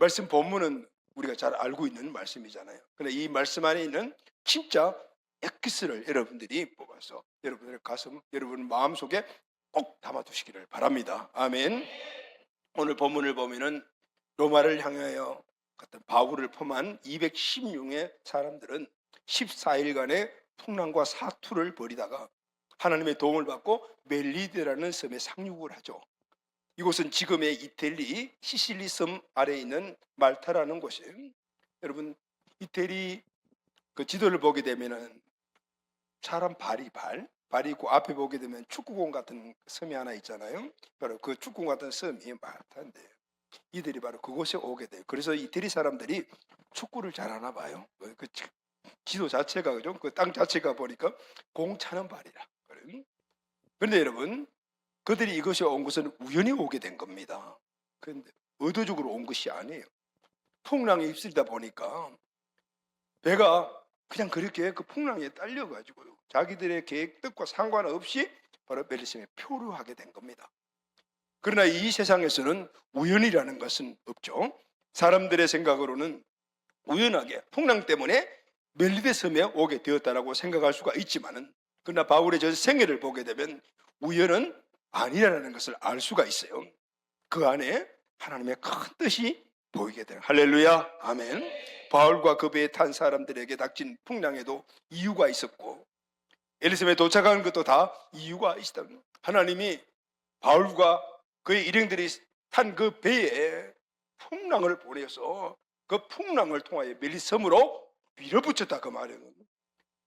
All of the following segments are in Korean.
말씀 본문은 우리가 잘 알고 있는 말씀이잖아요. 그런데 이 말씀 안에 있는 진짜 엑기스를 여러분들이 뽑아서 여러분의 가슴, 여러분 마음속에 꼭 담아두시기를 바랍니다. 아멘. 오늘 본문을 보면은 로마를 향하여 갔던 바울을 포함한 216명의 사람들은 14일간의 풍랑과 사투를 벌이다가 하나님의 도움을 받고 멜리데라는 섬에 상륙을 하죠. 이곳은 지금의 이태리 시실리 섬 아래에 있는 말타라는 곳이에요. 여러분, 이태리 그 지도를 보게 되면은 사람 발이 있고 앞에 보게 되면 축구공 같은 섬이 하나 있잖아요. 바로 그 축구공 같은 섬이 말타인데요. 이들이 바로 그곳에 오게 돼요. 그래서 이태리 사람들이 축구를 잘하나 봐요. 그 지도 자체가, 그죠? 그 땅 자체가 보니까 공 차는 발이라. 그런데 여러분, 그들이 이것에 온 것은 우연히 오게 된 겁니다. 그런데 의도적으로 온 것이 아니에요. 풍랑이 휩쓸다 보니까 배가 그냥 그렇게 그 풍랑에 딸려가지고 자기들의 계획 뜻과 상관없이 바로 멜리섬에 표류하게 된 겁니다. 그러나 이 세상에서는 우연이라는 것은 없죠. 사람들의 생각으로는 우연하게 풍랑 때문에 멜리데 섬에 오게 되었다라고 생각할 수가 있지만은, 그러나 바울의 저 생애를 보게 되면 우연은 아니라는 것을 알 수가 있어요. 그 안에 하나님의 큰 뜻이 보이게 돼요. 할렐루야, 아멘. 바울과 그 배에 탄 사람들에게 닥친 풍랑에도 이유가 있었고, 엘리섬에 도착한 것도 다 이유가 있다. 하나님이 바울과 그의 일행들이 탄 그 배에 풍랑을 보내서 그 풍랑을 통하여 멜리섬으로 밀어붙였다, 그 말이에요.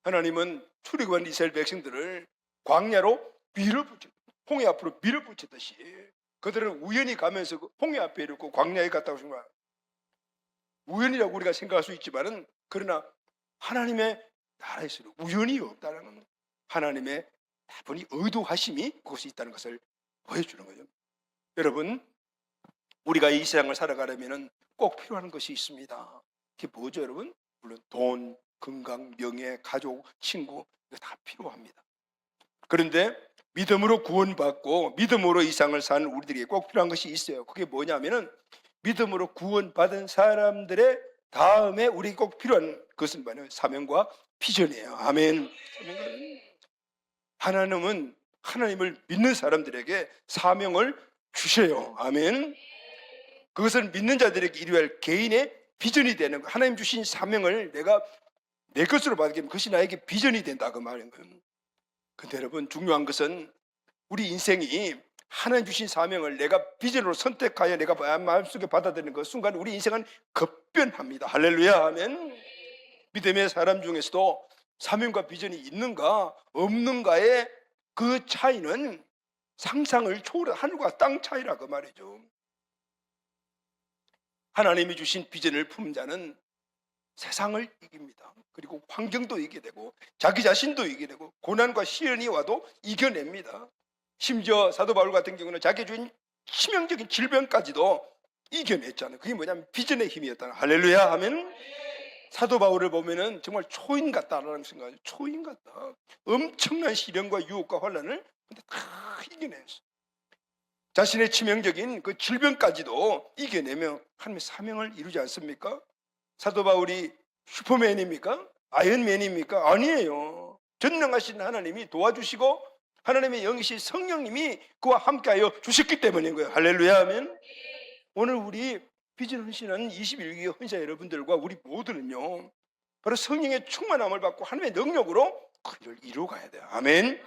하나님은 출애굽한 이스라엘 백성들을 광야로 밀어붙였다. 홍해 앞으로 밀어붙였듯이 그들은 우연히 가면서 홍해 앞에 이르고 광야에 갔다 오신 거야. 우연이라고 우리가 생각할 수 있지만은, 그러나 하나님의 나라에서는 우연이 없다는 겁니다. 하나님의 다분히 의도하심이 그것이 있다는 것을 보여주는 거죠. 여러분, 우리가 이 세상을 살아가려면 꼭 필요한 것이 있습니다. 그게 뭐죠, 여러분? 물론 돈, 건강, 명예, 가족, 친구, 이거 다 필요합니다. 그런데 믿음으로 구원받고 믿음으로 이 세상을 사는 우리들에게 꼭 필요한 것이 있어요. 그게 뭐냐면은, 믿음으로 구원받은 사람들의 다음에 우리에게 꼭 필요한 것은 뭐냐면 사명과 비전이에요. 아멘. 하나님은 하나님을 믿는 사람들에게 사명을 주셔요. 아멘. 그것은 믿는 자들에게 이루어야 개인의 비전이 되는 거예요. 하나님 주신 사명을 내가 내 것으로 받게 되면 그것이 나에게 비전이 된다, 그 말인 거예요. 근데 여러분, 중요한 것은 우리 인생이 하나님 주신 사명을 내가 비전으로 선택하여 내가 마음속에 받아들이는 그 순간 우리 인생은 급변합니다. 할렐루야, 아멘. 믿음의 사람 중에서도 사명과 비전이 있는가 없는가의 그 차이는 상상을 초월한 하늘과 땅 차이라, 그 말이죠. 하나님이 주신 비전을 품은 자는 세상을 이깁니다. 그리고 환경도 이기게 되고 자기 자신도 이기게 되고 고난과 시련이 와도 이겨냅니다. 심지어 사도 바울 같은 경우는 자기 주인 치명적인 질병까지도 이겨냈잖아요. 그게 뭐냐면 비전의 힘이었다. 할렐루야 하면, 사도 바울을 보면은 정말 초인 같다라는 생각이죠. 초인 같다. 엄청난 시련과 유혹과 환난을 근데 다 이겨냈어요. 자신의 치명적인 그 질병까지도 이겨내며 하나님의 사명을 이루지 않습니까? 사도 바울이 슈퍼맨입니까? 아이언맨입니까? 아니에요. 전능하신 하나님이 도와주시고 하나님의 영이신 성령님이 그와 함께하여 주셨기 때문인 거예요. 할렐루야 하면, 오늘 우리 비전 헌신은 21기 헌사 여러분들과 우리 모두는요, 바로 성령의 충만함을 받고 하나님의 능력으로 그를 이루어가야 돼요. 아멘.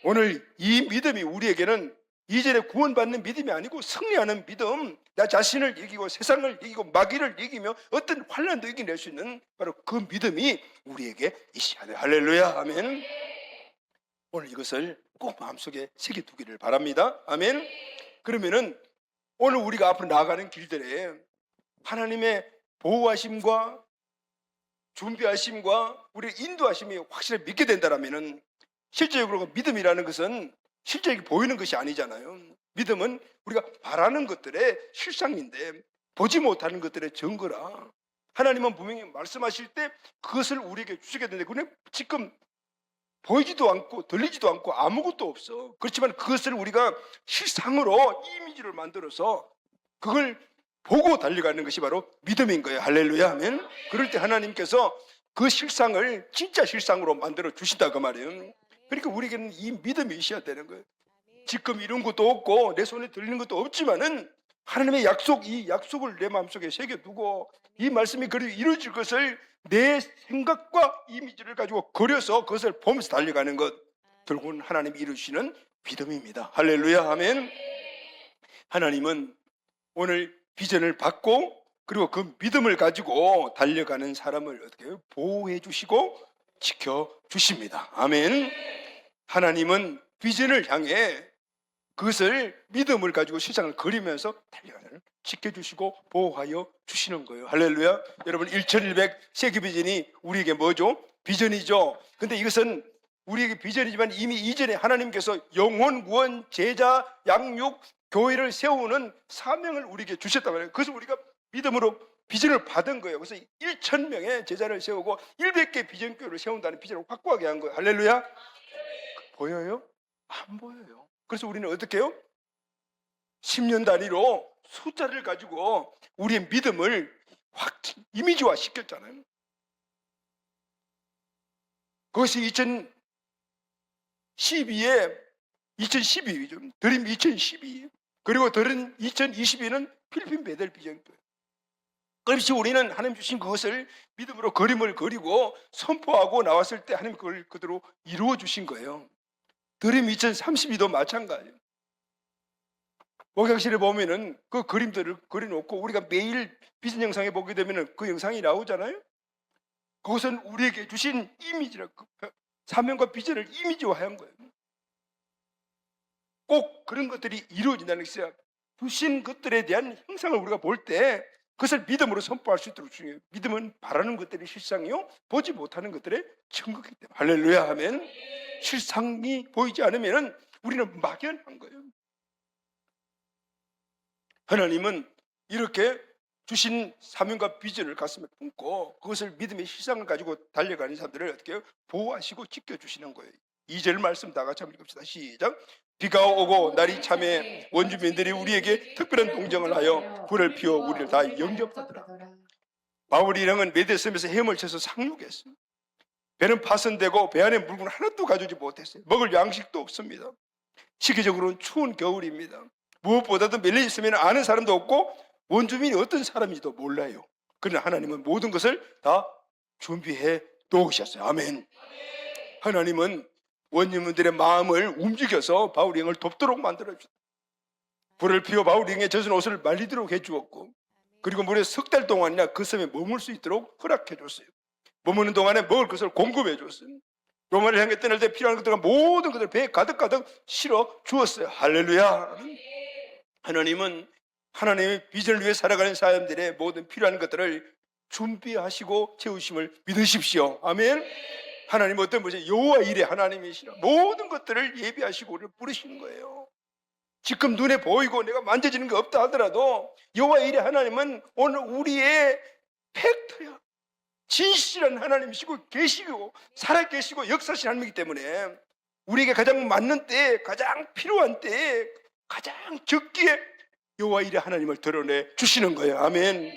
오늘 이 믿음이 우리에게는 이전에 구원받는 믿음이 아니고 승리하는 믿음, 나 자신을 이기고 세상을 이기고 마귀를 이기며 어떤 환난도 이겨낼 수 있는 바로 그 믿음이 우리에게 있어야 돼요. 할렐루야, 아멘. 오늘 이것을 꼭 마음속에 새겨두기를 바랍니다. 아멘. 그러면은 오늘 우리가 앞으로 나아가는 길들에 하나님의 보호하심과 준비하심과 우리의 인도하심이 확실히 믿게 된다면은, 실제적으로 믿음이라는 것은 실제적으로 보이는 것이 아니잖아요. 믿음은 우리가 바라는 것들의 실상인데 보지 못하는 것들의 증거라. 하나님은 분명히 말씀하실 때 그것을 우리에게 주시게 되는데 그건 지금 보이지도 않고 들리지도 않고 아무것도 없어. 그렇지만 그것을 우리가 실상으로 이미지를 만들어서 그걸 보고 달려가는 것이 바로 믿음인 거예요. 할렐루야 하면. 그럴 때 하나님께서 그 실상을 진짜 실상으로 만들어 주신다 그 말이에요. 그러니까 우리에게는 이 믿음이 있어야 되는 거예요. 지금 이룬 것도 없고 내 손에 들리는 것도 없지만은 하나님의 약속, 이 약속을 내 마음속에 새겨두고 이 말씀이 그리 이루어질 것을 내 생각과 이미지를 가지고 그려서 그것을 보면서 달려가는 것, 결국은 하나님이 이루시는 믿음입니다. 할렐루야 아멘. 하나님은 오늘 비전을 받고 그리고 그 믿음을 가지고 달려가는 사람을 어떻게 보호해 주시고 지켜 주십니다. 아멘. 하나님은 비전을 향해 그것을 믿음을 가지고 세상을 그리면서 달려가는 지켜주시고 보호하여 주시는 거예요. 할렐루야. 여러분 1100 세계 비전이 우리에게 뭐죠? 비전이죠. 근데 이것은 우리에게 비전이지만 이미 이전에 하나님께서 영혼 구원, 제자 양육, 교회를 세우는 사명을 우리에게 주셨단 말이에요. 그래서 우리가 믿음으로 비전을 받은 거예요. 그래서 1000명의 제자를 세우고 100개 비전교회를 세운다는 비전을 확고하게 한 거예요. 할렐루야. 보여요? 안 보여요. 그래서 우리는 어떻게 해요? 10년 단위로 숫자를 가지고 우리의 믿음을 확 이미지화 시켰잖아요. 그것이 2012죠. 드림 2012. 그리고 드림 2022는 필리핀 베델 비전교회. 그렇지 우리는 하나님 주신 그것을 믿음으로 그림을 그리고 선포하고 나왔을 때 하나님 그걸 그대로 이루어 주신 거예요. 드림 2032도 마찬가지예요. 목양실에 보면은 그 그림들을 그려놓고 우리가 매일 비전 영상에 보게 되면은 그 영상이 나오잖아요. 그것은 우리에게 주신 이미지라, 사명과 비전을 이미지화한 거예요. 꼭 그런 것들이 이루어진다는 것이야. 주신 것들에 대한 형상을 우리가 볼 때 그것을 믿음으로 선포할 수 있도록 중요해요. 믿음은 바라는 것들이 실상이요 보지 못하는 것들의 증거이기 때문에. 할렐루야 하면 실상이 보이지 않으면 우리는 막연한 거예요. 하나님은 이렇게 주신 사명과 비전을 가슴에 품고 그것을 믿음의 실상을 가지고 달려가는 사람들을 어떻게 보호하시고 지켜주시는 거예요. 2절 말씀 다 같이 한번 읽읍시다. 시작. 비가 오고 날이 참에 원주민들이 우리에게 특별한 동정을 하여 불을 피워 우리를 다 영접하더라. 바울이 이랑은 메대섬에서 헤엄을 쳐서 상륙했어요. 배는 파손되고 배 안에 물건 하나도 가져오지 못했어요. 먹을 양식도 없습니다. 시기적으로는 추운 겨울입니다. 무엇보다도 멜리섬에는 아는 사람도 없고 원주민이 어떤 사람인지도 몰라요. 그러나 하나님은 모든 것을 다 준비해 놓으셨어요. 아멘. 하나님은 원주민들의 마음을 움직여서 바울이 형을 돕도록 만들어주셨어요. 불을 피워 바울이 형의 젖은 옷을 말리도록 해주었고, 그리고 무려 석 달 동안이나 그 섬에 머물 수 있도록 허락해줬어요. 머무는 동안에 먹을 것을 공급해줬어요. 로마를 향해 떠날 때 필요한 것들과 모든 것들을 배에 가득가득 실어 주었어요. 할렐루야. 하나님은 하나님의 비전을 위해 살아가는 사람들의 모든 필요한 것들을 준비하시고 채우심을 믿으십시오. 아멘. 하나님은 어떤 분이세요? 여호와 일의 하나님이시라. 모든 것들을 예비하시고 우리를 부르시는 거예요. 지금 눈에 보이고 내가 만져지는 게 없다 하더라도 여호와 일의 하나님은 오늘 우리의 팩트야. 진실한 하나님이시고 계시고 살아계시고 역사하신 하나님이기 때문에 우리에게 가장 맞는 때에, 가장 필요한 때에, 가장 적기에 여호와 일의 하나님을 드러내 주시는 거예요. 아멘.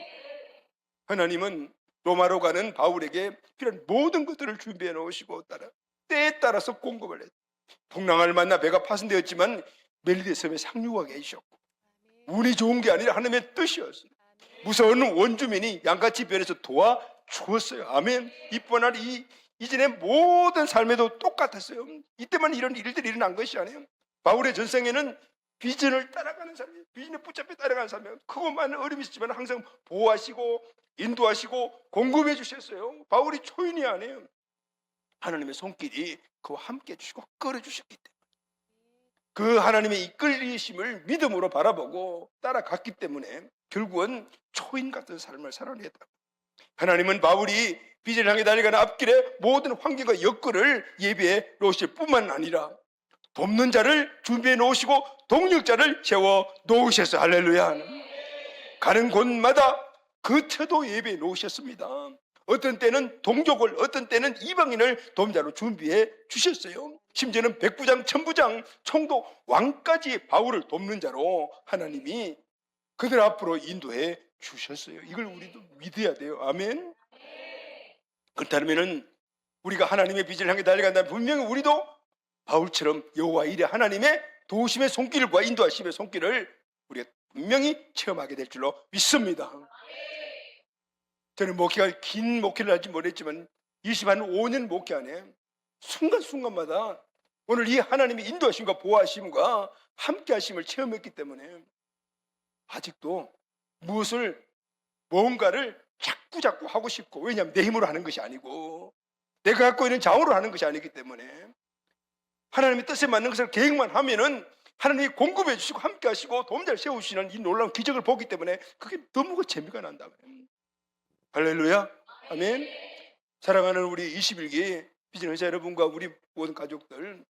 하나님은 로마로 가는 바울에게 필요한 모든 것들을 준비해 놓으시고 때에 따라서 공급을 했어요. 풍랑을 만나 배가 파손되었지만 멜리데 섬에 상륙하게 해주셨고, 운이 좋은 게 아니라 하나님의 뜻이었어요. 무서운 원주민이 양같이 변해서 도와주었어요. 아멘. 이뿐 아니라 이전의 모든 삶에도 똑같았어요. 이때만 이런 일들이 일어난 것이 아니에요. 바울의 전생에는 비전을 따라가는 사람이에요. 비전에 붙잡혀 따라가는 사람이에요. 크고 많은 어려움이 있지만 항상 보호하시고 인도하시고 공급해 주셨어요. 바울이 초인이 아니에요. 하나님의 손길이 그와 함께 해주시고 끌어주셨기 때문에 그 하나님의 이끌리심을 믿음으로 바라보고 따라갔기 때문에 결국은 초인 같은 삶을 살아냈다. 하나님은 바울이 비전을 향해 달려가는 앞길에 모든 환경과 여건을 예비해 놓으실 뿐만 아니라 돕는 자를 준비해 놓으시고 동력자를 세워 놓으셨어요. 할렐루야. 가는 곳마다 그 태도 예배해 놓으셨습니다. 어떤 때는 동족을, 어떤 때는 이방인을 도움자로 준비해 주셨어요. 심지어는 백부장, 천부장, 총독, 왕까지 바울을 돕는 자로 하나님이 그들 앞으로 인도해 주셨어요. 이걸 우리도 믿어야 돼요. 아멘. 그렇다면 우리가 하나님의 비전을 향해 달려간다면 분명히 우리도 바울처럼 여호와 이레 하나님의 도우심의 손길과 인도하심의 손길을 우리가 분명히 체험하게 될 줄로 믿습니다. 저는 목회가 긴 목회를 할지 모르겠지만 25년 목회 안에 순간순간마다 오늘 이 하나님의 인도하심과 보호하심과 함께하심을 체험했기 때문에 아직도 뭔가를 자꾸 하고 싶고, 왜냐하면 내 힘으로 하는 것이 아니고 내가 갖고 있는 자원으로 하는 것이 아니기 때문에 하나님의 뜻에 맞는 것을 계획만 하면은 하나님이 공급해 주시고 함께 하시고 도움자를 세우시는 이 놀라운 기적을 보기 때문에 그게 너무 재미가 난다고요. 할렐루야. 아멘. 사랑하는 우리 21기 비전 의사 여러분과 우리 모든 가족들,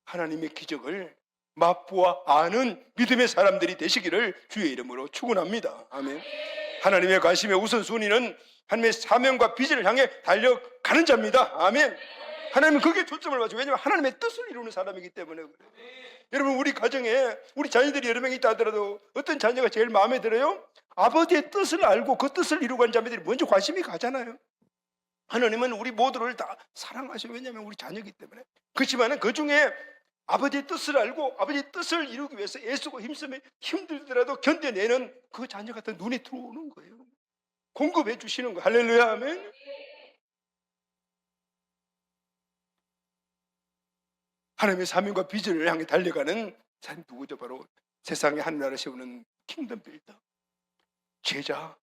하나님의 기적을 맛보아 아는 믿음의 사람들이 되시기를 주의 이름으로 축원합니다. 아멘. 하나님의 관심의 우선순위는 하나님의 사명과 비전을 향해 달려가는 자입니다. 아멘. 하나님은 거기에 초점을 맞춰. 왜냐하면 하나님의 뜻을 이루는 사람이기 때문에 그래요. 여러분, 우리 가정에 우리 자녀들이 여러 명 있다 하더라도 어떤 자녀가 제일 마음에 들어요? 아버지의 뜻을 알고 그 뜻을 이루고 하는 자매들이 먼저 관심이 가잖아요. 하나님은 우리 모두를 다 사랑하셔요. 왜냐하면 우리 자녀이기 때문에. 그렇지만 그 중에 아버지의 뜻을 알고 아버지의 뜻을 이루기 위해서 애쓰고 힘쓰며 힘들더라도 견뎌내는 그 자녀 같은 눈에 들어오는 거예요. 공급해 주시는 거예요. 할렐루야. 아멘. 하나님의 사명과 비전을 향해 달려가는 사람 누구죠? 바로 세상에 하나님을 세우는 킹덤 빌더, 제자,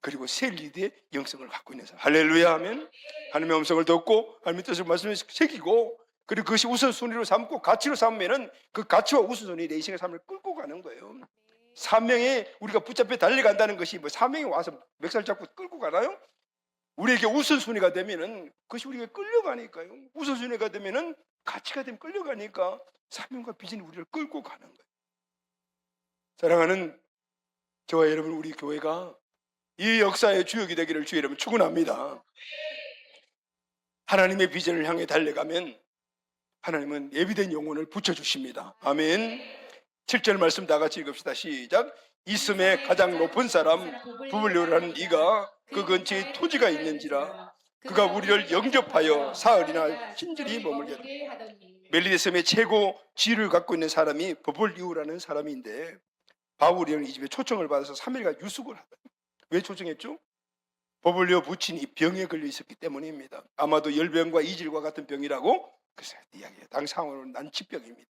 그리고 새 리더의 영성을 갖고 있는 사람. 할렐루야. 하면 하나님의 음성을 듣고 하나님의 뜻을 말씀에 새기고, 그리고 그것이 우선순위로 삼고 가치로 삼으면은 그 가치와 우선순위 내 인생의 삶을 끌고 가는 거예요. 사명에 우리가 붙잡혀 달려간다는 것이 뭐 사명이 와서 멱살 잡고 끌고 가나요? 우리에게 우선순위가 되면은 그것이 우리에게 끌려가니까요. 우선순위가 되면은 가치가 되면 끌려가니까 사명과 비전이 우리를 끌고 가는 거예요. 사랑하는 저와 여러분, 우리 교회가 이 역사의 주역이 되기를 주의 이름으로 축원합니다. 하나님의 비전을 향해 달려가면 하나님은 예비된 영혼을 붙여주십니다. 아멘. 7절 말씀 다 같이 읽읍시다. 시작. 이스의 가장 높은 사람 부블리오라는 네가 그 근처에 토지가 있는지라 그가 우리를 영접하여 사흘이나 친절히 머물게 하더라. 멜리데섬의 최고 지위를 갖고 있는 사람이 부블리오라는 사람인데 바울이는 이 집에 초청을 받아서 3일간 유숙을 하더라. 왜 초청했죠? 부블리오 부친이 병에 걸려 있었기 때문입니다. 아마도 열병과 이질과 같은 병이라고 그래서 이야기해요. 당 상황으로는 난치병입니다.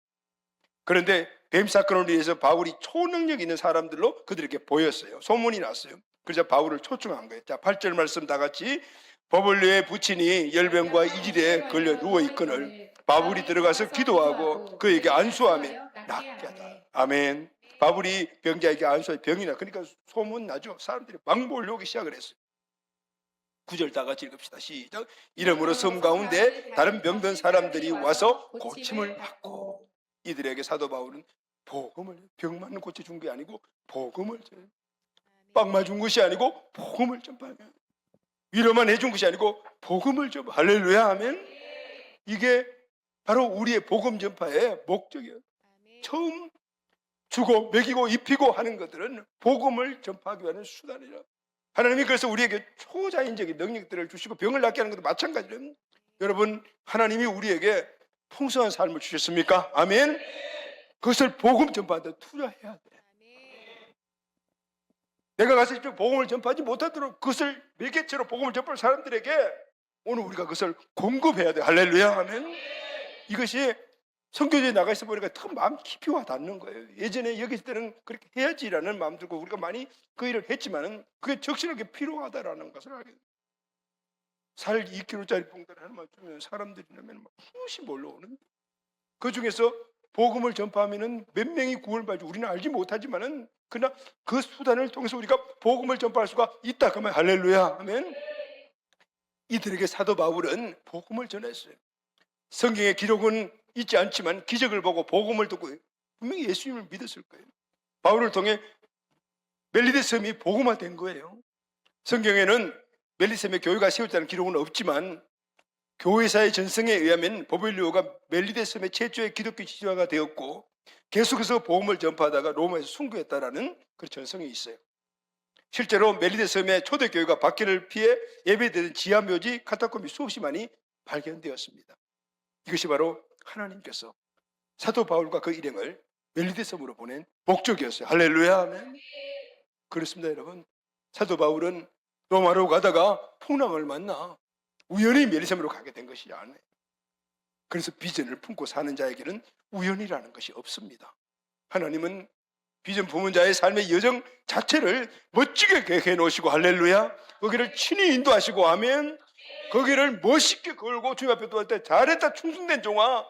그런데 뱀 사건을 위해서 바울이 초능력 있는 사람들로 그들에게 보였어요. 소문이 났어요. 그래서 바울을 초청한 거예요. 자, 8절 말씀 다 같이. 버블리오의 부친이 열병과 이질에 걸려 누워있거늘 바울이 들어가서 기도하고 그에게 안수하며 낫게 하다. 아멘. 바울이 병자에게 안수하여 병이 나. 그러니까 소문 나죠. 사람들이 막 몰려오기 시작을 했어요. 9절 다 같이 읽읍시다. 시작. 이러므로 섬 가운데 다른 병든 사람들이 와서 고침을 받고, 이들에게 사도 바울은 복음을, 병만 고쳐준 게 아니고 복음을, 빵 맞은 것이 아니고 복음을 전파하며, 위로만 해준 것이 아니고 복음을 전파. 할렐루야. 아멘. 이게 바로 우리의 복음 전파의 목적이에요. 처음 주고 먹이고 입히고 하는 것들은 복음을 전파하기 위한 수단이라. 하나님이 그래서 우리에게 초자연적인 능력들을 주시고 병을 낫게 하는 것도 마찬가지로, 여러분, 하나님이 우리에게 풍성한 삶을 주셨습니까? 아멘. 그것을 복음 전파한테 투자해야 돼. 내가 가서 직접 복음을 전파하지 못하도록 그것을 매개체로 복음을 전파할 사람들에게 오늘 우리가 그것을 공급해야 돼. 할렐루야. 아멘. 이것이 선교지에 나가 있어 보니까 더 마음 깊이 와 닿는 거예요. 예전에 여기 있을 때는 그렇게 해야지라는 마음 들고 우리가 많이 그 일을 했지만은 그게 적실하게 필요하다라는 것을 알게 돼요. 살 2kg짜리 봉다를 하나만 주면 사람들이 나면 막 수시 몰려오는. 그 중에서 복음을 전파하면은 몇 명이 구원을 받지 우리는 알지 못하지만은 그러나 그 수단을 통해서 우리가 복음을 전파할 수가 있다. 그러면 할렐루야. 아멘. 이들에게 사도 바울은 복음을 전했어요. 성경의 기록은 있지 않지만 기적을 보고 복음을 듣고 분명히 예수님을 믿었을 거예요. 바울을 통해 멜리데 섬이 복음화된 거예요. 성경에는 멜리데 섬에 교회가 세웠다는 기록은 없지만 교회사의 전승에 의하면 버블리오가 멜리데 섬의 최초의 기독교 지도자가 되었고 계속해서 복음을 전파하다가 로마에서 순교했다라는 그런 전성이 있어요. 실제로 멜리데 섬의 초대교회가 박해를 피해 예배드리는 지하묘지 카타콤이 수없이 많이 발견되었습니다. 이것이 바로 하나님께서 사도 바울과 그 일행을 멜리데 섬으로 보낸 목적이었어요. 할렐루야. 아멘. 그렇습니다, 여러분. 사도 바울은 로마로 가다가 풍랑을 만나 우연히 멜리섬으로 가게 된 것이 아니에요. 그래서 비전을 품고 사는 자에게는 우연이라는 것이 없습니다. 하나님은 비전 품은 자의 삶의 여정 자체를 멋지게 계획해 놓으시고, 할렐루야, 거기를 친히 인도하시고, 아멘. 거기를 멋있게 걸고 주님 앞에 도할 때 잘했다 충성된 종아,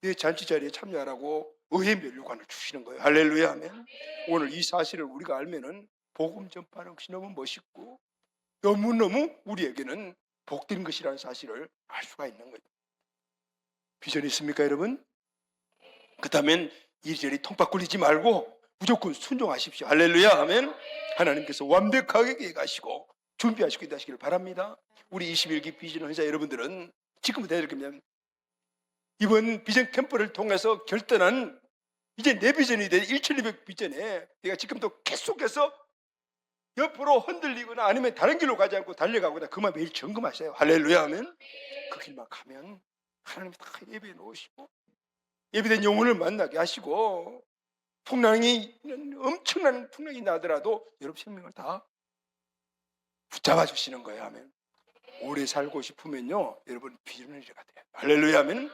내 잔치 자리에 참여하라고 의의 면류관을 주시는 거예요. 할렐루야, 아멘. 오늘 이 사실을 우리가 알면은 복음 전파하는 것이 너무 멋있고 너무너무 우리에게는 복된 것이라는 사실을 알 수가 있는 거예요. 비전이 있습니까, 여러분? 그렇다면 이리저리 통박 굴리지 말고 무조건 순종하십시오. 할렐루야, 아멘. 하나님께서 완벽하게 계획하시고 준비하시고 있다시기를 바랍니다. 우리 21기 비전 헌사 여러분들은 지금부터 해야 될 겁니다. 이번 비전 캠프를 통해서 결단한 이제 내 비전이 된 1200 비전에 내가 지금도 계속해서 옆으로 흔들리거나 아니면 다른 길로 가지 않고 달려가거나 그만 매일 점검하세요. 할렐루야 하면 그 길만 가면 하나님이 다 예배해 놓으시고 예배된 영혼을 만나게 하시고 엄청난 풍랑이 나더라도 여러분 생명을 다 붙잡아 주시는 거예요. 하면 오래 살고 싶으면요, 여러분 비전을 이루어야 돼요. 할렐루야 하면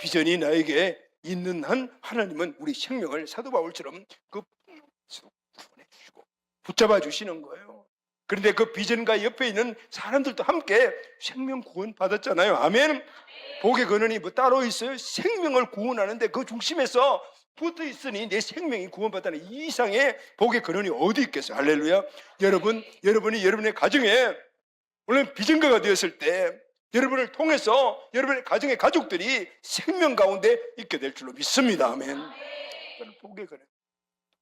비전이 나에게 있는 한 하나님은 우리 생명을 사도 바울처럼 그 구원해 주시고 붙잡아 주시는 거예요. 그런데 그 비전과 옆에 있는 사람들도 함께 생명 구원 받았잖아요. 아멘. 복의 근원이 뭐 따로 있어요? 생명을 구원하는데 그 중심에서 붙어 있으니 내 생명이 구원받다는 이 이상의 복의 근원이 어디 있겠어요? 할렐루야. 여러분이 여러분의 가정에 물론 비전가가 되었을 때 여러분을 통해서 여러분의 가정의 가족들이 생명 가운데 있게 될 줄로 믿습니다. 아멘. 복의 근원.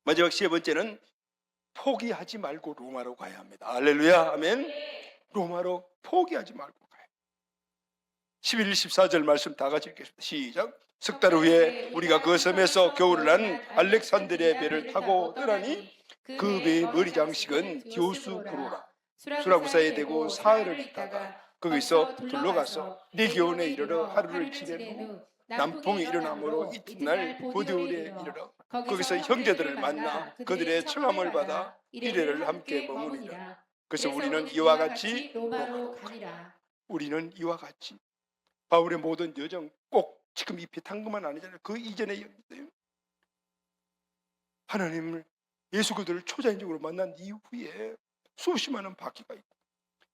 마지막 세 번째는 포기하지 말고 로마로 가야 합니다. 할렐루야. 아멘. 로마로 포기하지 말고 가야. 11, 14절 말씀 다 같이 읽겠습니다. 시작. 석 달 후에 우리가 그 섬에서 겨울을 난 알렉산드리아 배를 타고 떠나니 그 배의 머리 장식은 디오스쿠로라 수라구사에 대고 사흘을 있다가 거기서 둘러가서 리기온에 이르러 하루를 지낸 후 남풍이 일어나므로 이튿날 보디올에 이르러 거기서 형제들을 만나 그들의 청함을 받아 이래를 함께 머무니라. 그래서 우리는 이와 같이 로마로 가니라. 우리는 이와 같이 바울의 모든 여정 꼭 지금 이 배 탄 것만 아니잖아요. 그 이전의 여정이에요. 하나님을 예수 그들을 초자연적으로 만난 이후에 수십 많은 바퀴가 있고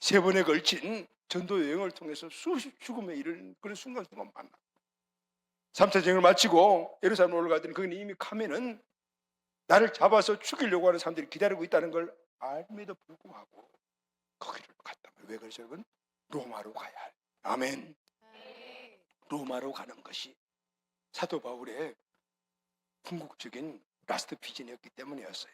세 번에 걸친 전도 여행을 통해서 수십 죽음에 이르는 그런 순간순간 만나 3차 여행을 마치고 예루살렘 올라가더니 거기는 이미 가면은 나를 잡아서 죽이려고 하는 사람들이 기다리고 있다는 걸 알면에도 불구하고 거기를 갔다. 왜 그러죠, 여러분? 로마로 가야 할. 아멘. 로마로 가는 것이 사도 바울의 궁극적인 라스트 비전이었기 때문이었어요.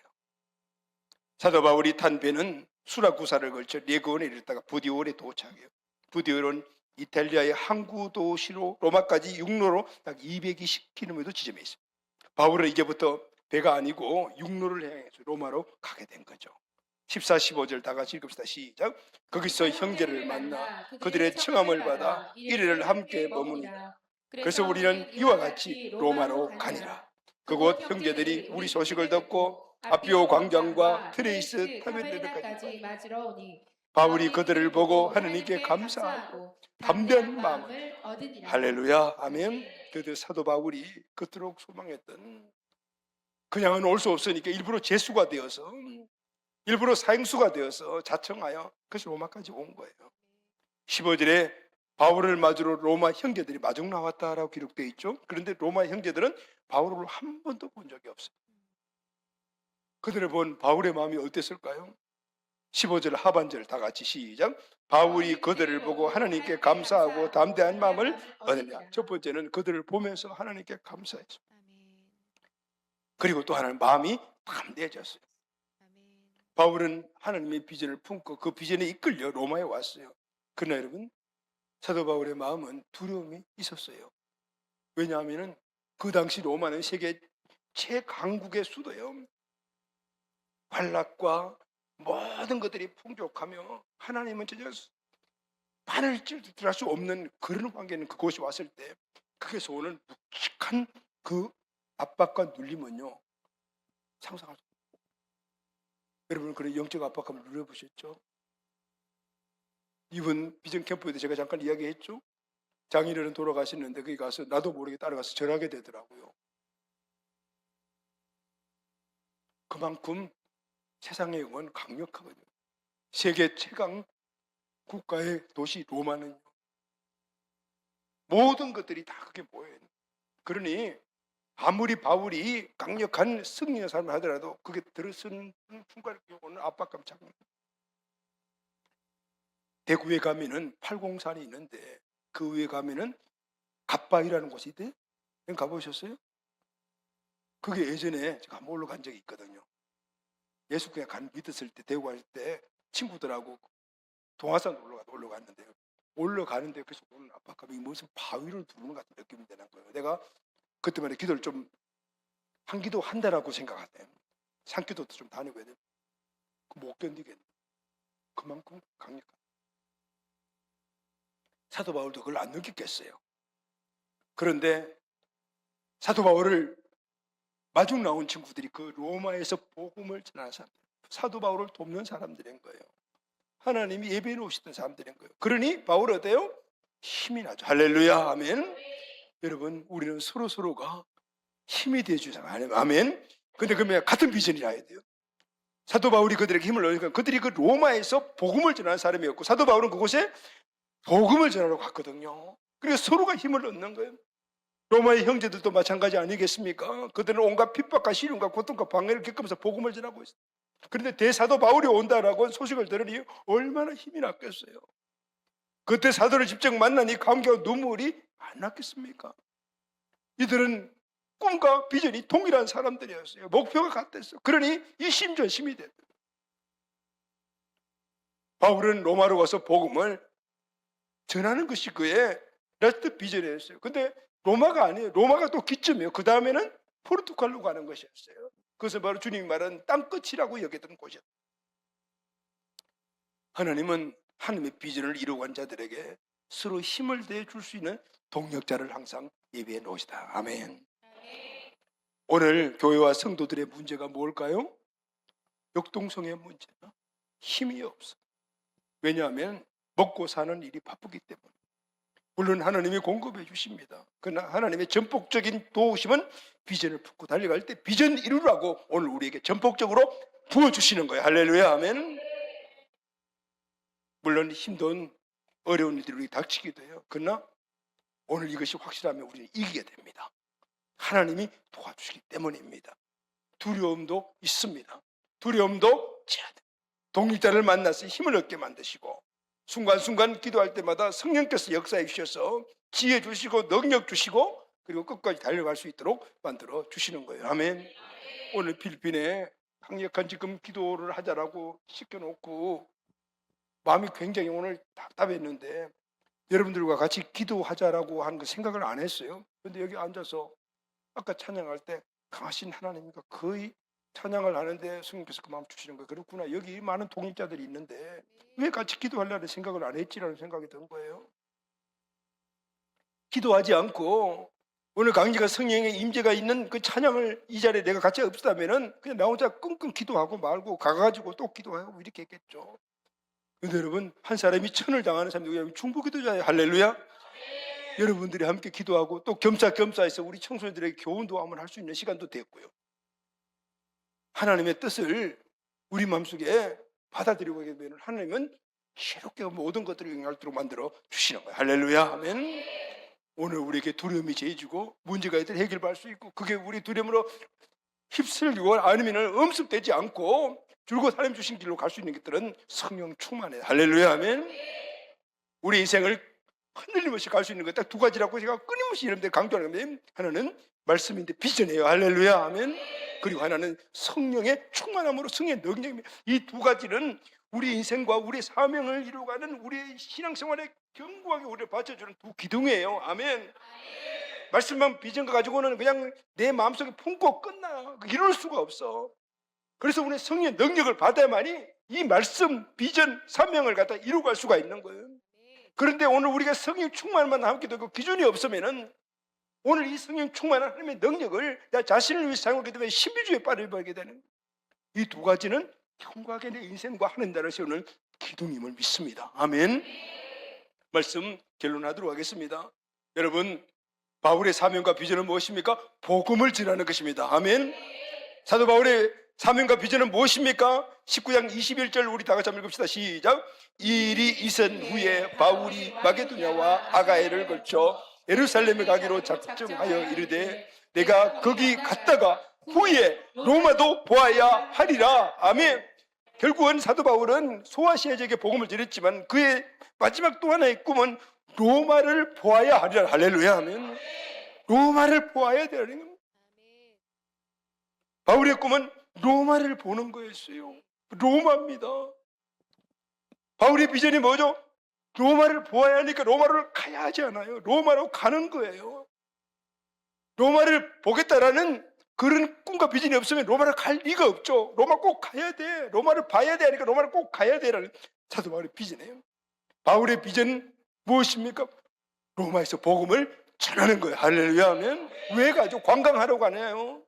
사도 바울이 탄 배는 수라구사를 걸쳐 레고온에 이르다가 부디올에 도착해요. 부디올은 이탈리아의 항구 도시로 로마까지 육로로 약 220km 지점에 있어요. 바울은 이제부터 배가 아니고 육로를 향해서 로마로 가게 된 거죠. 14, 15절 다 같이 읽읍시다. 시작. 거기서 형제를 만나 그들의 청함을 받아 이래를 함께 머무니라. 그래서 우리는 이와 같이 로마로 가니라. 그곳 형제들이 우리 소식을 듣고 아피오 광장과 트레이스 타베르네까지 맞으러 오니 바울이 그들을 보고 하나님께 감사하고 담대한 마음을 얻으니라. 할렐루야. 아멘. 그들 사도 바울이 그토록 소망했던 그냥은 올 수 없으니까 일부러 제수가 되어서 일부러 사행수가 되어서 자청하여 그래서 로마까지 온 거예요. 15절에 바울을 맞으러 로마 형제들이 마중 나왔다라고 기록되어 있죠. 그런데 로마 형제들은 바울을 한 번도 본 적이 없어요. 그들을 본 바울의 마음이 어땠을까요? 15절 하반절 다 같이 시작. 바울이 그들을 보고 하나님께 감사하고 담대한 마음을 얻느냐. 첫 번째는 그들을 보면서 하나님께 감사했어요. 그리고 또 하나는 마음이 담대해졌어요. 바울은 하나님의 비전을 품고 그 비전에 이끌려 로마에 왔어요. 그러나 여러분, 사도 바울의 마음은 두려움이 있었어요. 왜냐하면 그 당시 로마는 세계 최강국의 수도예요. 관락과 모든 것들이 풍족하며 하나님은 전혀 바늘질도 들어갈 수 없는 그런 관계는 그곳이 왔을 때 거기서 오는 묵직한 그 압박과 눌림은요, 상상할 수 없어요. 여러분 그런 영적 압박감을 누려보셨죠? 이번 비전 캠프에도 제가 잠깐 이야기했죠. 장인어른 돌아가시는데 거기 가서 나도 모르게 따라가서 절하게 되더라고요. 그만큼 세상의 영은 강력하거든요. 세계 최강 국가의 도시 로마는 모든 것들이 다 그게 모여요. 그러니 아무리 바울이 강력한 승리의 삶을 하더라도 그게 들어서는 순간에 오는 압박감 작은. 대구에 가면은 팔공산이 있는데 그 위에 가면은 갓바위라는 곳이 있대요. 가보셨어요? 그게 예전에 제가 한번 올라간 적이 있거든요. 예수교회 믿었을 때 대구 갈 때 친구들하고 동화산 올라갔는데요. 올라가는데 그래서 오는 압박감이 무슨 바위를 두르는 것 같은 느낌이 드는 거예요. 내가 그때만 해도 기도를 좀 한 기도 한다라고 생각하대요. 산기도도 좀 다니고 해야 돼요. 못 견디겠네. 그만큼 강력한. 사도 바울도 그걸 안 느꼈겠어요. 그런데 사도 바울을 마중 나온 친구들이 그 로마에서 복음을 전하는 사람들, 사도 바울을 돕는 사람들인 거예요. 하나님이 예배해 놓으시던 사람들인 거예요. 그러니 바울은 어때요? 힘이 나죠. 할렐루야, 아멘. 여러분 우리는 서로가 힘이 되어주잖아요. 아멘. 근데 그러면 같은 비전이라 해야 돼요. 사도 바울이 그들에게 힘을 넣으니까 그들이 그 로마에서 복음을 전하는 사람이었고 사도 바울은 그곳에 복음을 전하러 갔거든요. 그래서 서로가 힘을 얻는 거예요. 로마의 형제들도 마찬가지 아니겠습니까? 그들은 온갖 핍박과 시련과 고통과 방해를 겪으면서 복음을 전하고 있어요. 그런데 대사도 바울이 온다라고 소식을 들으니 얼마나 힘이 났겠어요. 그때 사도를 직접 만나니 감격과 눈물이 안 났겠습니까? 이들은 꿈과 비전이 동일한 사람들이었어요. 목표가 같았어요. 그러니 이 심전심이 됐어요. 바울은 로마로 가서 복음을 전하는 것이 그의 라스트 비전이었어요. 근데 로마가 아니에요. 로마가 또 기점이에요. 그 다음에는 포르투갈로 가는 것이었어요. 그것은 바로 주님이 말한 땅끝이라고 여기던 곳이었어요. 하나님은 하나님의 비전을 이루어간 자들에게 서로 힘을 대해 줄 수 있는 동력자를 항상 예비해 놓으시다. 아멘. 오늘 교회와 성도들의 문제가 뭘까요? 역동성의 문제나 힘이 없어. 왜냐하면 먹고 사는 일이 바쁘기 때문에. 물론 하나님이 공급해 주십니다. 그러나 하나님의 전폭적인 도우심은 비전을 품고 달려갈 때 비전 이루라고 오늘 우리에게 전폭적으로 부어주시는 거예요. 할렐루야, 아멘. 물론 힘든 어려운 일들이 우리 닥치기도 해요. 그러나 오늘 이것이 확실하면 우리는 이기게 됩니다. 하나님이 도와주시기 때문입니다. 두려움도 있습니다. 두려움도 동일자를 만나서 힘을 얻게 만드시고 순간순간 기도할 때마다 성령께서 역사해 주셔서 지혜 주시고 능력 주시고 그리고 끝까지 달려갈 수 있도록 만들어 주시는 거예요. 아멘. 오늘 필리핀에 강력한 지금 기도를 하자라고 시켜놓고 마음이 굉장히 오늘 답답했는데 여러분들과 같이 기도하자라고 하는 거 생각을 안 했어요. 그런데 여기 앉아서 아까 찬양할 때 강하신 하나님이니까 거의 찬양을 하는데 성령께서 그 마음 주시는 거예요. 그렇구나. 여기 많은 동역자들이 있는데 왜 같이 기도하려는 생각을 안 했지라는 생각이 든 거예요. 기도하지 않고 오늘 강의가 성령의 임재가 있는 그 찬양을 이 자리에 내가 같이 없었다면은 그냥 나 혼자 끙끙 기도하고 말고 가가지고 또 기도하고 이렇게 했겠죠. 그런데 여러분 한 사람이 천을 당하는 사람이 중보기도자예요. 할렐루야. 여러분들이 함께 기도하고 또 겸사겸사해서 우리 청소년들에게 교훈도 한번 할 수 있는 시간도 됐고요. 하나님의 뜻을 우리 마음속에 받아들이고 되면 하나님은 새롭게 모든 것들을 응할도록 만들어 주시는 거예요. 할렐루야. 아멘. 오늘 우리에게 두려움이 제해지고 문제가 있을 해결할 수 있고 그게 우리 두려움으로 휩쓸리고 아니면 엄습되지 않고 줄곧 하나님 주신 길로 갈 수 있는 것들은 성령 충만해요. 할렐루야. 아멘. 우리 인생을 흔들림 없이 갈 수 있는 것 딱 두 가지라고 제가 끊임없이 이런데 강조하는 건데 하나는 말씀인데 비전이에요. 할렐루야. 아멘. 그리고 하나는 성령의 충만함으로 성령의 능력입니다. 이 두 가지는 우리 인생과 우리의 사명을 이루어가는 우리의 신앙생활에 견고하게 우리를 받쳐주는 두 기둥이에요. 아멘. 말씀만 비전과 가지고는 그냥 내 마음속에 품고 끝나. 이럴 수가 없어. 그래서 우리 성령의 능력을 받아야만이 이 말씀, 비전, 사명을 갖다 이루갈 수가 있는 거예요. 그런데 오늘 우리가 성령 충만만 함께 되고 기준이 없으면은 오늘 이 성령 충만한 하나님의 능력을 나 자신을 위해서 사용하게 되면 신비주의에 빠져버리게 되는 거예요. 이 두 가지는 경과하게 내 인생과 하는 나라를 세우는 기둥임을 믿습니다. 아멘. 말씀 결론하도록 하겠습니다. 여러분, 바울의 사명과 비전은 무엇입니까? 복음을 전하는 것입니다. 아멘. 사도 바울의 사명과 비전은 무엇입니까? 19장 21절 우리 다 같이 한번 읽읍시다. 시작. 이 일이 있은 후에 바울이 마게도냐와 아가야를 거쳐 예루살렘에 가기로 작정하여 이르되 내가 거기 갔다가 후에 로마도 보아야 하리라. 아멘. 결국은 사도 바울은 소아시아 지역에 복음을 전했지만 그의 마지막 또 하나의 꿈은 로마를 보아야 하리라. 할렐루야. 아멘. 로마를 보아야 되는 겁니다. 바울의 꿈은 로마를 보는 거였어요. 로마입니다. 바울의 비전이 뭐죠? 로마를 보아야 하니까 로마를 가야 하지 않아요. 로마로 가는 거예요. 로마를 보겠다라는 그런 꿈과 비전이 없으면 로마를 갈 리가 없죠. 로마 꼭 가야 돼. 로마를 봐야 돼 하니까 로마를 꼭 가야 돼라는 사도 바울의 비전이에요. 바울의 비전은 무엇입니까? 로마에서 복음을 전하는 거예요. 할렐루야 하면 왜 가죠? 관광하러 가나요?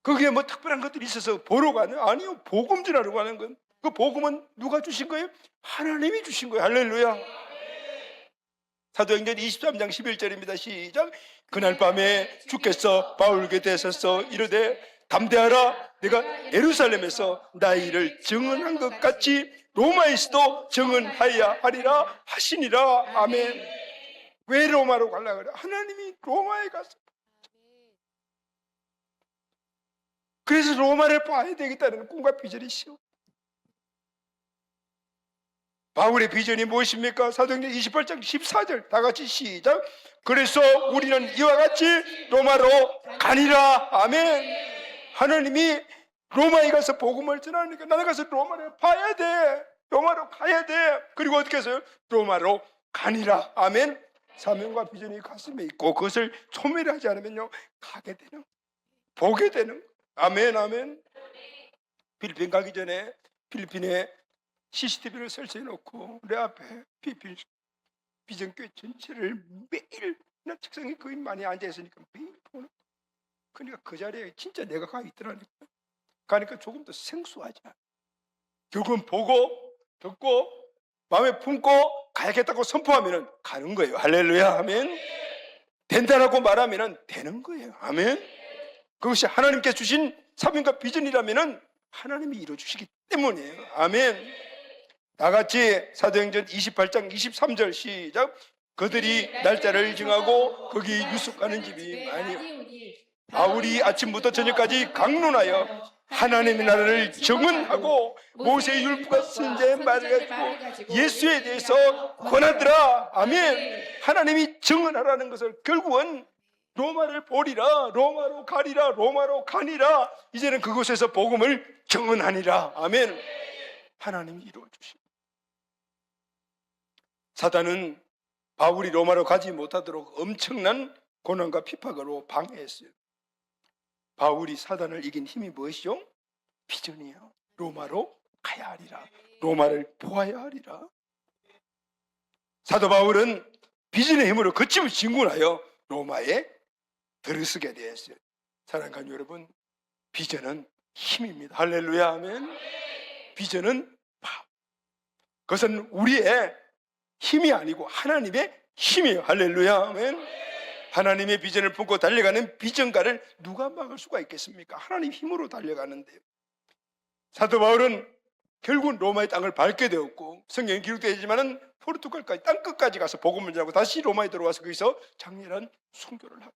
거기에 뭐 특별한 것들이 있어서 보러 가나요? 아니요. 복음 전하러 가는 거예요. 그 복음은 누가 주신 거예요? 하나님이 주신 거예요. 할렐루야. 사도행전 23장 11절입니다. 시작. 그날 밤에 주께서 바울에게 대하셔서 이르되 담대하라. 내가 예루살렘에서 나의 일을 증언한 것 같이 로마에서도 증언하여야 하리라 하시니라. 아멘. 왜 로마로 가려고 그래? 하나님이 로마에 가서 그래서 로마를 봐야 되겠다는 꿈과 비전이 있어요. 바울의 비전이 무엇입니까? 사도행전 28장 14절 다 같이 시작. 그래서 우리는 이와 같이 로마로 가니라. 아멘. 하나님이 로마에 가서 복음을 전하니까 나는 가서 로마를 봐야 돼. 로마로 가야 돼. 그리고 어떻게 해서요? 로마로 가니라. 아멘. 사명과 비전이 가슴에 있고 그것을 소멸하지 않으면요 가게 되는, 보게 되는. 아멘. 아멘. 필리핀 가기 전에 필리핀에 CCTV를 설치해 놓고 내 앞에 필리핀 비전교회 전체를 매일 나 책상에 거의 많이 앉아 있으니까 매일 보는. 그러니까 그 자리에 진짜 내가 가 있더라니까. 가니까 조금 더 생소하지 않아. 결국은 보고 듣고 마음에 품고 가야겠다고 선포하면 가는 거예요. 할렐루야. 아멘. 된다라고 말하면 되는 거예요. 아멘. 그것이 하나님께 주신 사명과 비전이라면 하나님이 이루어주시기 때문이에요. 아멘. 다같이 사도행전 28장 23절 시작. 그들이 날짜를 정하고 거기 유숙하는 집이 많이 바울이 아침부터 저녁까지 강론하여 하나님의 나라를 증언하고 모세의 율법과 선지자의 말을 가지고 예수에 대해서 권하더라. 아멘. 하나님이 증언하라는 것을 결국은 로마를 보리라, 로마로 가리라, 로마로 가니라. 이제는 그곳에서 복음을 증언하니라. 아멘. 하나님이 이루어주십니다. 사단은 바울이 로마로 가지 못하도록 엄청난 고난과 핍박으로 방해했어요. 바울이 사단을 이긴 힘이 무엇이죠? 비전이에요. 로마로 가야 하리라. 로마를 보아야 하리라. 사도 바울은 비전의 힘으로 거침을 진군하여 로마에 들어서게 되었어요. 사랑하는 여러분, 비전은 힘입니다. 할렐루야. 아멘. 비전은 그것은 우리의 힘이 아니고 하나님의 힘이에요. 할렐루야. 아멘. 하나님의 비전을 품고 달려가는 비전가를 누가 막을 수가 있겠습니까? 하나님 힘으로 달려가는데요. 사도 바울은 결국 로마의 땅을 밟게 되었고 성경에 기록되어 있지만은 포르투갈까지 땅끝까지 가서 복음을 전하고 다시 로마에 들어와서 거기서 장렬한 선교를 하고.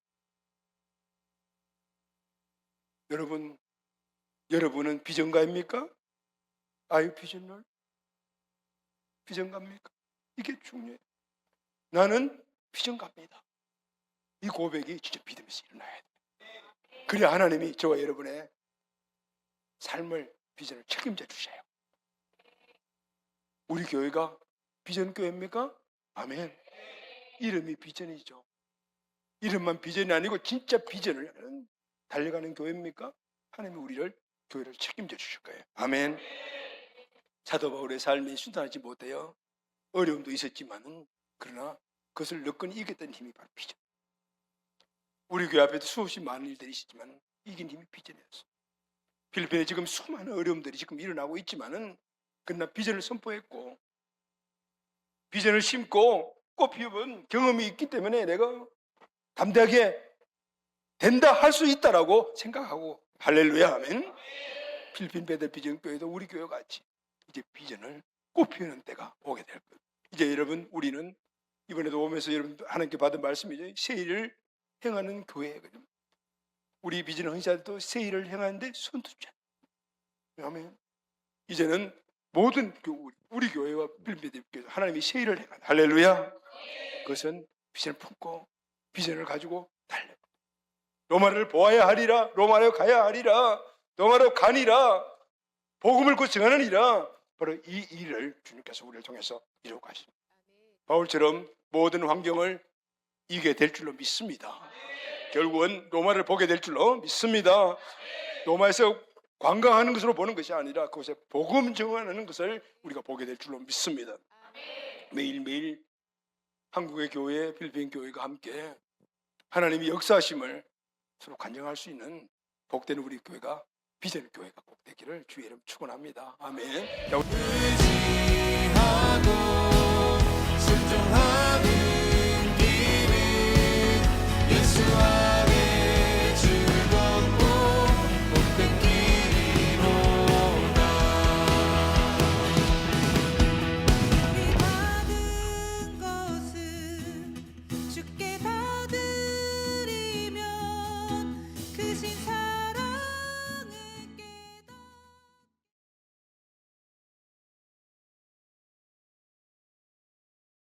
여러분은 비전가입니까? 아유 비전을 비전가입니까? 이게 중요해요. 나는 비전가입니다. 이 고백이 진짜 믿음에서 일어나야 돼요. 그래야 하나님이 저와 여러분의 삶을 비전을 책임져 주셔요. 우리 교회가 비전교회입니까? 아멘. 이름이 비전이죠. 이름만 비전이 아니고 진짜 비전을 달려가는 교회입니까? 하나님이 우리를 교회를 책임져 주실 거예요. 아멘. 사도 바울의 삶이 순탄하지 못해요. 어려움도 있었지만은 그러나 그것을 너끈히 이겼던 힘이 바로 비전. 우리 교회 앞에도 수없이 많은 일들이 있었지만 이긴 힘이 비전이었어. 필리핀에 지금 수많은 어려움들이 지금 일어나고 있지만은 그러나 비전을 선포했고 비전을 심고 꽃 피우면 경험이 있기 때문에 내가 담대하게 된다 할 수 있다라고 생각하고 할렐루야 아멘. 필리핀 베들 비전 교회도 우리 교회 같이 이제 비전을 꽃 피우는 때가 오게 될 거예요. 이제 여러분 우리는 이번에도 오면서 여러분 하나님께 받은 말씀이죠. 새 일을 행하는 교회거든요. 우리 비전 헌신자들도 새 일을 행하는데 손두지 않아요. 아멘. 이제는 모든 우리 교회와 필리핀 교회 하나님이 새 일을 행하는 할렐루야. 그것은 비전을 품고 비전을 가지고 달려. 로마를 보아야 하리라. 로마로 가야 하리라. 로마로 가니라. 복음을 구성하느니라. 바로 이 일을 주님께서 우리를 통해서 이루고 가십니다. 바울처럼 모든 환경을 이기게 될 줄로 믿습니다. 결국은 로마를 보게 될 줄로 믿습니다. 로마에서 관광하는 것으로 보는 것이 아니라 그곳에 복음 전하는 것을 우리가 보게 될 줄로 믿습니다. 매일매일 한국의 교회, 필리핀 교회가 함께 하나님의 역사하심을 서로 간증할 수 있는 복된 우리 교회가 비전 교회가 꼭 되기를 주의 이름 축원합니다. 아멘.